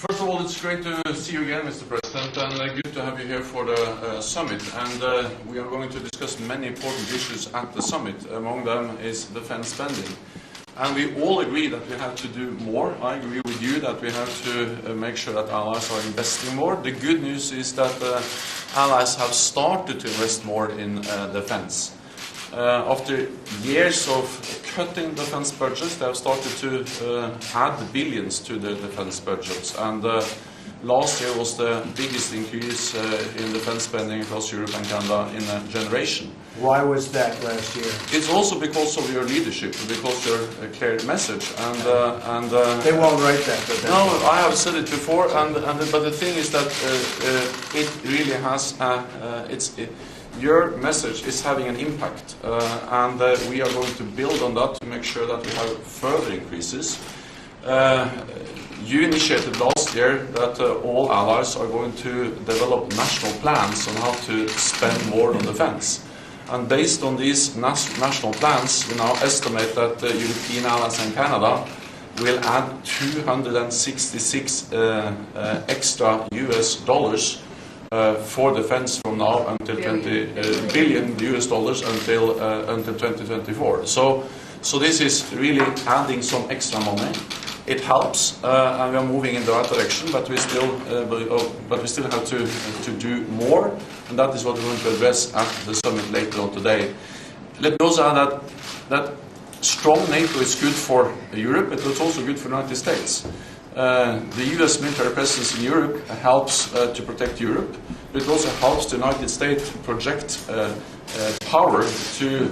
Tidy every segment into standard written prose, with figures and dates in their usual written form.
First of all, it's great to see you again, Mr. President, and good to have you here for the summit. And we are going to discuss many important issues at the summit. Among them is defense spending. And we all agree that we have to do more. I agree with you that we have to make sure that allies are investing more. The good news is that allies have started to invest more in defense. After years of cutting defense budgets, they have started to add billions to the defense budgets. And last year was the biggest increase in defense spending across Europe and Canada in a generation. Why was that last year? It's also because of your leadership, because your clear message. They won't write that. No, I have said it before. But the thing is that it really has. Your message is having an impact, and we are going to build on that to make sure that we have further increases. You initiated last year that all allies are going to develop national plans on how to spend more on defense. And based on these national plans, we now estimate that European allies and Canada will add 266 extra US dollars for defense from now until billion US dollars until 2024. So this is really adding some extra money. It helps, and we are moving in the right direction. But we still have to do more, and that is what we're going to address at the summit later on today. Let me also add that strong NATO is good for Europe, but it's also good for the United States. The US military presence in Europe helps to protect Europe, but it also helps the United States project power to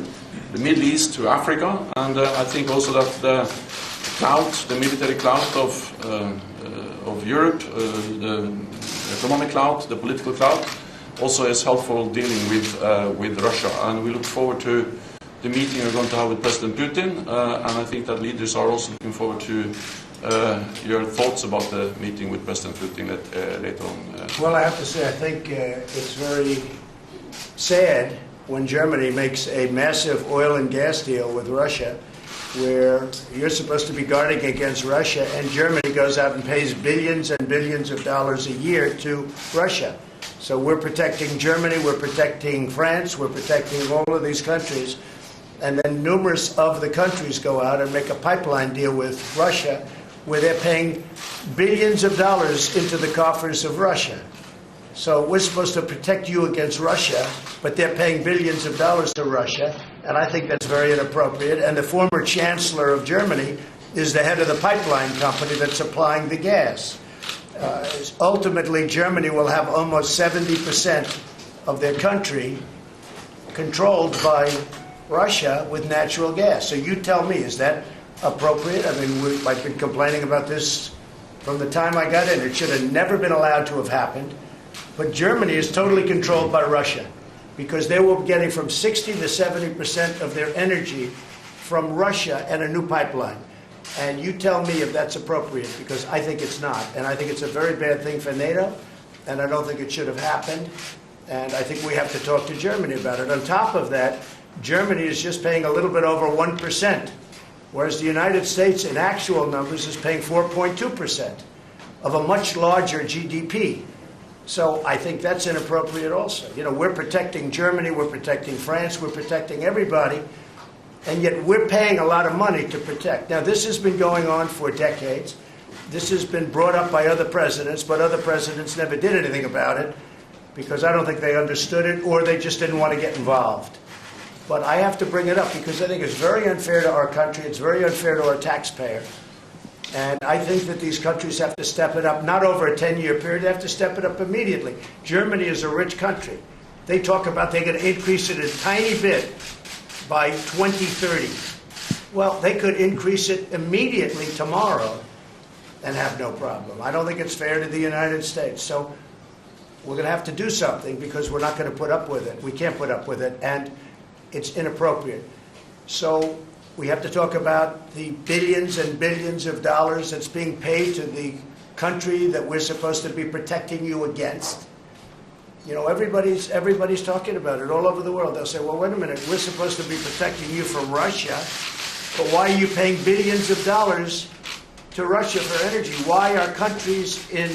the Middle East, to Africa, and I think also that the military clout of Europe, the economic clout, the political clout, also is helpful dealing with Russia, and we look forward to the meeting we're going to have with President Putin, and I think that leaders are also looking forward to your thoughts about the meeting with President Putin later on. Well, I have to say, I think it's very sad when Germany makes a massive oil and gas deal with Russia, where you're supposed to be guarding against Russia, and Germany goes out and pays billions and billions of dollars a year to Russia. So we're protecting Germany, we're protecting France, we're protecting all of these countries, and then numerous of the countries go out and make a pipeline deal with Russia, where they're paying billions of dollars into the coffers of Russia. So we're supposed to protect you against Russia, but they're paying billions of dollars to Russia, and I think that's very inappropriate. And the former chancellor of Germany is the head of the pipeline company that's supplying the gas. Ultimately, Germany will have almost 70% of their country controlled by Russia with natural gas. So you tell me, is that appropriate? I mean, I've been complaining about this from the time I got in. It should have never been allowed to have happened. But Germany is totally controlled by Russia because they were getting from 60 to 70% of their energy from Russia and a new pipeline. And you tell me if that's appropriate, because I think it's not. And I think it's a very bad thing for NATO, and I don't think it should have happened. And I think we have to talk to Germany about it. On top of that, Germany is just paying a little bit over 1%, whereas the United States, in actual numbers, is paying 4.2% of a much larger GDP. So I think that's inappropriate also. You know, we're protecting Germany, we're protecting France, we're protecting everybody, and yet we're paying a lot of money to protect. Now, this has been going on for decades. This has been brought up by other presidents, but other presidents never did anything about it because I don't think they understood it or they just didn't want to get involved. But I have to bring it up because I think it's very unfair to our country. It's very unfair to our taxpayer. And I think that these countries have to step it up, not over a 10-year period. They have to step it up immediately. Germany is a rich country. They talk about they're going to increase it a tiny bit by 2030. Well, they could increase it immediately tomorrow and have no problem. I don't think it's fair to the United States. So we're going to have to do something because we're not going to put up with it. We can't put up with it, and it's inappropriate. So we have to talk about the billions and billions of dollars that's being paid to the country that we're supposed to be protecting you against. You know, everybody's talking about it all over the world. They'll say, well, wait a minute, we're supposed to be protecting you from Russia, but why are you paying billions of dollars to Russia for energy. Why are countries in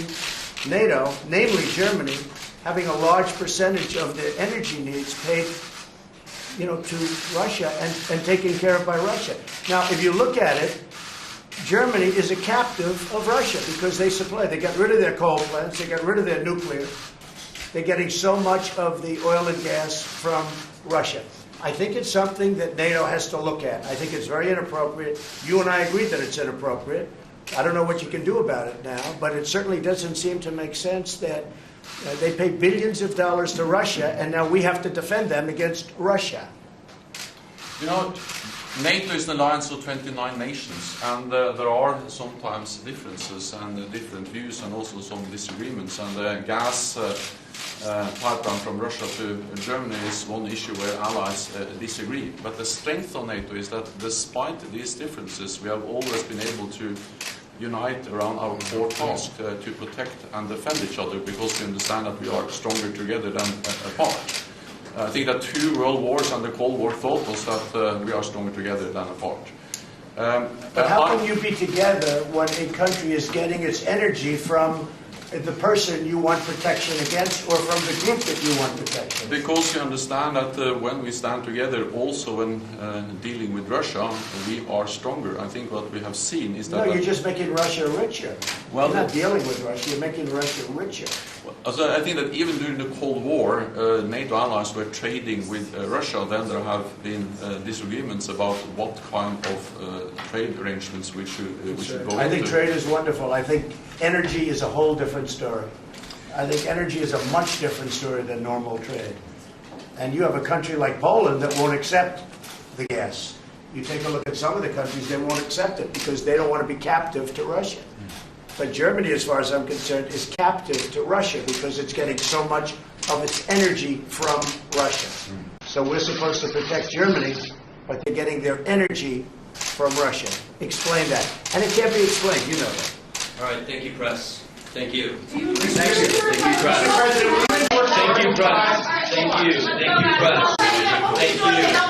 NATO, namely Germany, having a large percentage of their energy needs paid, to Russia and taken care of by Russia? Now, if you look at it, Germany is a captive of Russia because they got rid of their coal plants, they got rid of their nuclear. They're getting so much of the oil and gas from Russia. I think it's something that NATO has to look at. I think it's very inappropriate. You and I agree that it's inappropriate. I don't know what you can do about it now, but it certainly doesn't seem to make sense that they pay billions of dollars to Russia, and now we have to defend them against Russia. NATO is an alliance of 29 nations, and there are sometimes differences and different views and also some disagreements. And the gas pipeline from Russia to Germany is one issue where allies disagree. But the strength of NATO is that despite these differences, we have always been able to unite around our core task to protect and defend each other, because we understand that we are stronger together than apart. I think that 2 world wars and the Cold War taught us that we are stronger together than apart. But how can you be together when a country is getting its energy from the person you want protection against or from the group that you want protection? Because you understand that when we stand together, also when dealing with Russia, we are stronger. I think what we have seen is that... No, you're just making Russia richer. Well, you're not dealing with Russia, you're making Russia richer. So I think that even during the Cold War, NATO allies were trading with Russia. Then there have been disagreements about what kind of trade arrangements we should go into. I think trade is wonderful. I think energy is a whole different story. I think energy is a much different story than normal trade. And you have a country like Poland that won't accept the gas. You take a look at some of the countries, they won't accept it because they don't want to be captive to Russia. But Germany, as far as I'm concerned, is captive to Russia because it's getting so much of its energy from Russia. So we're supposed to protect Germany, but they're getting their energy from Russia. Explain that. And it can't be explained, you know that. All right, thank you, press. Thank you. Thank you. Thank you, press. Thank you, press. Thank you. Thank you, press. Thank you.